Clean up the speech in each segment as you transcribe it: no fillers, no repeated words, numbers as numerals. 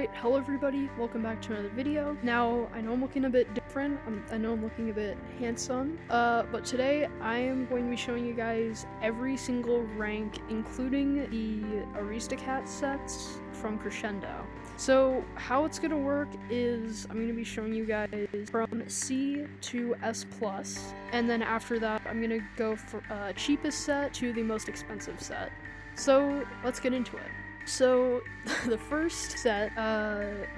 Alright, hello everybody, welcome back to another video. Now, I know I'm looking a bit different, I know I'm looking a bit handsome, but today I am going to be showing you guys every single rank, including the Aristocats sets from Cresendo. So, how it's gonna work is, I'm gonna be showing you guys from C to S+, and then after that, I'm gonna go from cheapest set to the most expensive set. So, let's get into it. So, the first set,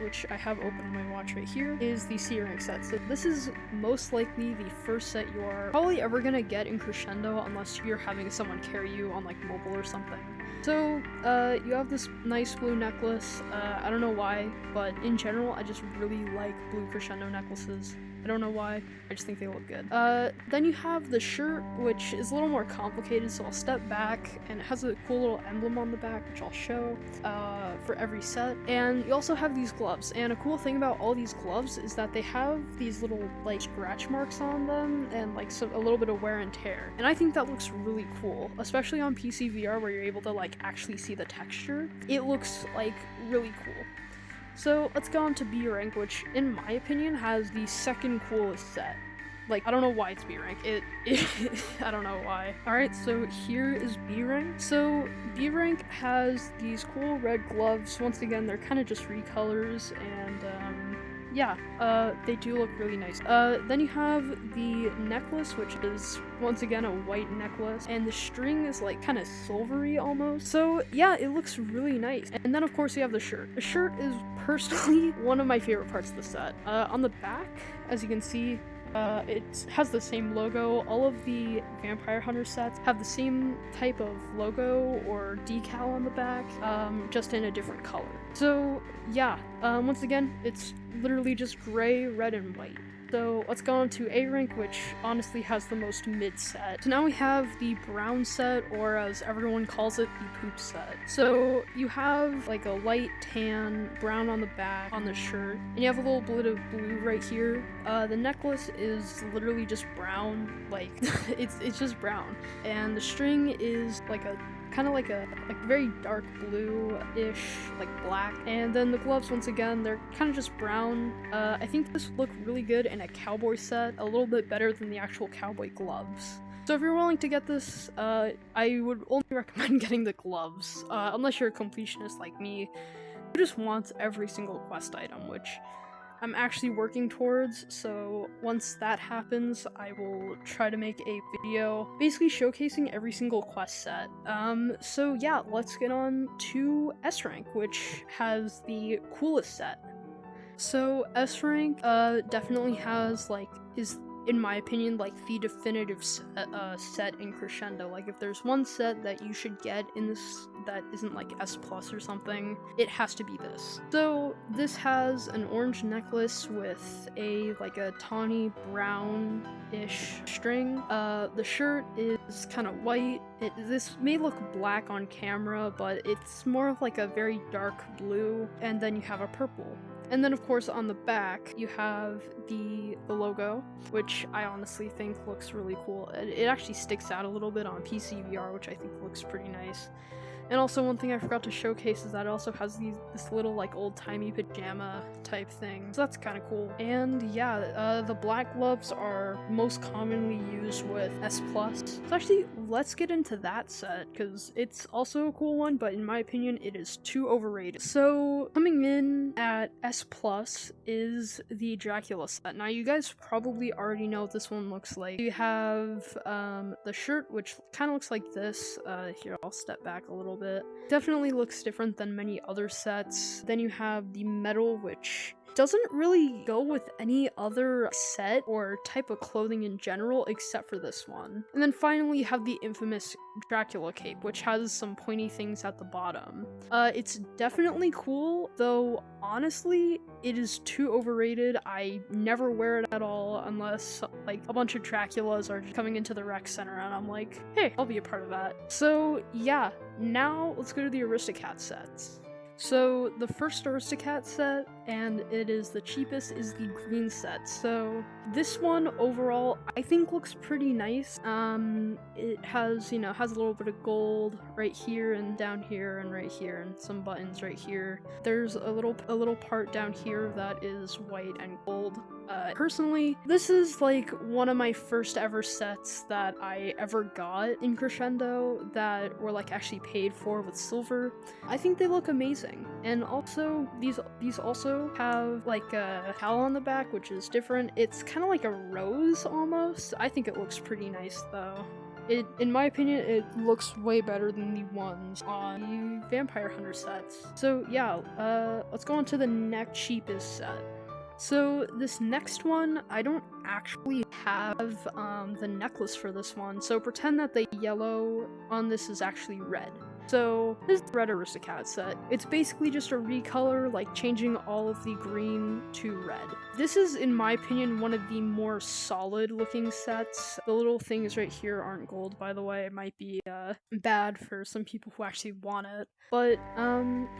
which I have open on my watch right here, is the C rank set. So this is most likely the first set you are probably ever gonna get in Cresendo unless you're having someone carry you on like mobile or something. So, you have this nice blue necklace. I don't know why, but in general, I just really like blue Cresendo necklaces. I don't know why, I just think they look good. Then you have the shirt, which is a little more complicated, so I'll step back, and it has a cool little emblem on the back, which I'll show, for every set. And you also have these gloves, and a cool thing about all these gloves is that they have these little, like, scratch marks on them, and, like, a little bit of wear and tear. And I think that looks really cool, especially on PC VR, where you're able to, like, actually see the texture. It looks, like, really cool. So let's go on to B rank, which in my opinion has the second coolest set. Like, I don't know why it's B rank. I don't know why. Alright, so here is B rank. So B rank has these cool red gloves. Once again, they're kind of just recolors, and yeah, they do look really nice. Then you have the necklace, which is, once again, a white necklace, and the string is, like, kind of silvery almost. So, yeah, it looks really nice. And then, of course, you have the shirt. The shirt is personally one of my favorite parts of the set. On the back, as you can see, it has the same logo. All of the Vampire Hunter sets have the same type of logo or decal on the back, just in a different color. So, yeah, once again, it's literally just gray, red, and white. So let's go on to A rank, which honestly has the most mid set. So now we have the brown set, or as everyone calls it, the poop set. So you have like a light tan, brown on the back, on the shirt, and you have a little bit of blue right here. The necklace is literally just brown, like it's just brown, and the string is like a kind of like a very dark blue-ish, like black. And then the gloves, once again, they're kind of just brown. I think this would look really good in a cowboy set, a little bit better than the actual cowboy gloves. So if you're willing to get this, I would only recommend getting the gloves, unless you're a completionist like me, who just wants every single quest item, which I'm actually working towards. So once that happens, I will try to make a video basically showcasing every single quest set. So yeah, let's get on to S rank, which has the coolest set. So S rank definitely has, like, is, in my opinion, like the definitive set in Cresendo. Like, if there's one set that you should get in this that isn't like S+ or something, it has to be this. So this has an orange necklace with a tawny brown-ish string. The shirt is kind of white. This may look black on camera, but it's more of like a very dark blue, and then you have a purple. And then, of course, on the back, you have the logo, which I honestly think looks really cool. It actually sticks out a little bit on PC VR, which I think looks pretty nice. And also, one thing I forgot to showcase is that it also has this little, like, old-timey pajama type thing. So that's kind of cool. And yeah, the black gloves are most commonly used with S+. So actually, let's get into that set, because it's also a cool one, but in my opinion, it is too overrated. So coming in at S+ is the Dracula set. Now, you guys probably already know what this one looks like. You have the shirt, which kind of looks like this. Here, I'll step back a little bit. Definitely looks different than many other sets. Then you have the medal, which doesn't really go with any other set or type of clothing in general except for this one. And then finally you have the infamous Dracula cape, which has some pointy things at the bottom. It's definitely cool, though honestly it is too overrated. I never wear it at all unless like a bunch of Draculas are just coming into the rec center and I'm like, hey, I'll be a part of that. So yeah, now let's go to the Aristocats sets. So the first Aristocats set, and it is the cheapest, is the green set. So this one overall I think looks pretty nice. It has, you know, has a little bit of gold right here and down here and right here and some buttons right here. There's a little part down here that is white and gold. Personally, this is like one of my first ever sets that I ever got in Cresendo that were like actually paid for with silver. I think they look amazing. And also these also have like a cowl on the back, which is different. It's kind of like a rose almost. I think it looks pretty nice though. In my opinion, it looks way better than the ones on the Vampire Hunter sets. So yeah, let's go on to the next cheapest set. So this next one, I don't actually have the necklace for this one, so pretend that the yellow on this is actually red. So this is the red Aristocats set. It's basically just a recolor, like changing all of the green to red. This is, in my opinion, one of the more solid looking sets. The little things right here aren't gold, by the way. It might be bad for some people who actually want it. But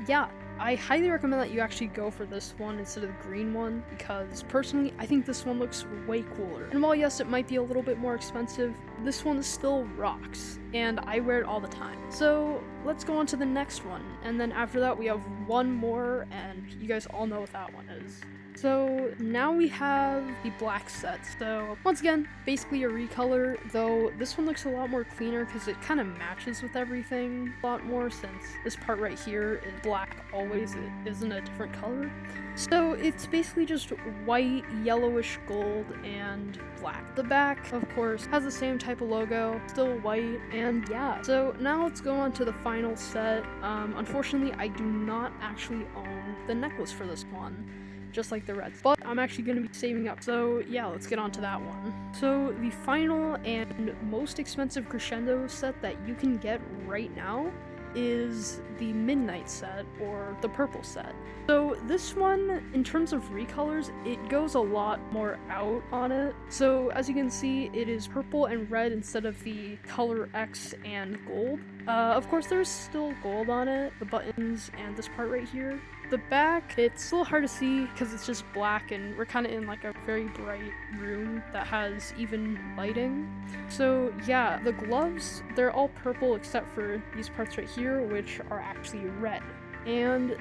yeah, I highly recommend that you actually go for this one instead of the green one, because personally, I think this one looks way cooler. And while yes, it might be a little bit more expensive, this one still rocks, and I wear it all the time. So let's go on to the next one, and then after that we have one more, and you guys all know what that one is. So now we have the black set. So once again, basically a recolor, though this one looks a lot more cleaner because it kind of matches with everything a lot more, since this part right here is black always, it isn't a different color. So it's basically just white, yellowish gold, and black. The back, of course, has the same type of logo, still white, and yeah. So now let's go on to the final set. Unfortunately, I do not actually own the necklace for this one, just like the reds, but I'm actually going to be saving up. So yeah, let's get on to that one. So the final and most expensive Cresendo set that you can get right now is the Midnight set, or the purple set. So this one, in terms of recolors, it goes a lot more out on it. So as you can see, it is purple and red instead of the color X and gold. Of course, there's still gold on it, the buttons and this part right here. The back, it's a little hard to see because it's just black, and we're kind of in like a very bright room that has even lighting. So yeah, the gloves, they're all purple except for these parts right here, which are actually red. And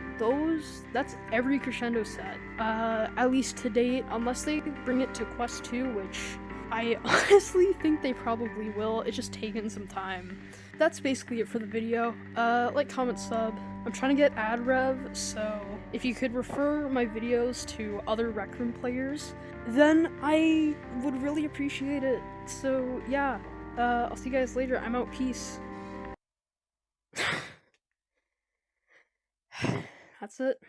that's every Cresendo set, at least to date, unless they bring it to Quest 2, which I honestly think they probably will. It's just taken some time. That's basically it for the video. Like, comment, sub. I'm trying to get ad rev, so if you could refer my videos to other Rec Room players, then I would really appreciate it. So yeah, I'll see you guys later. I'm out. Peace. That's it.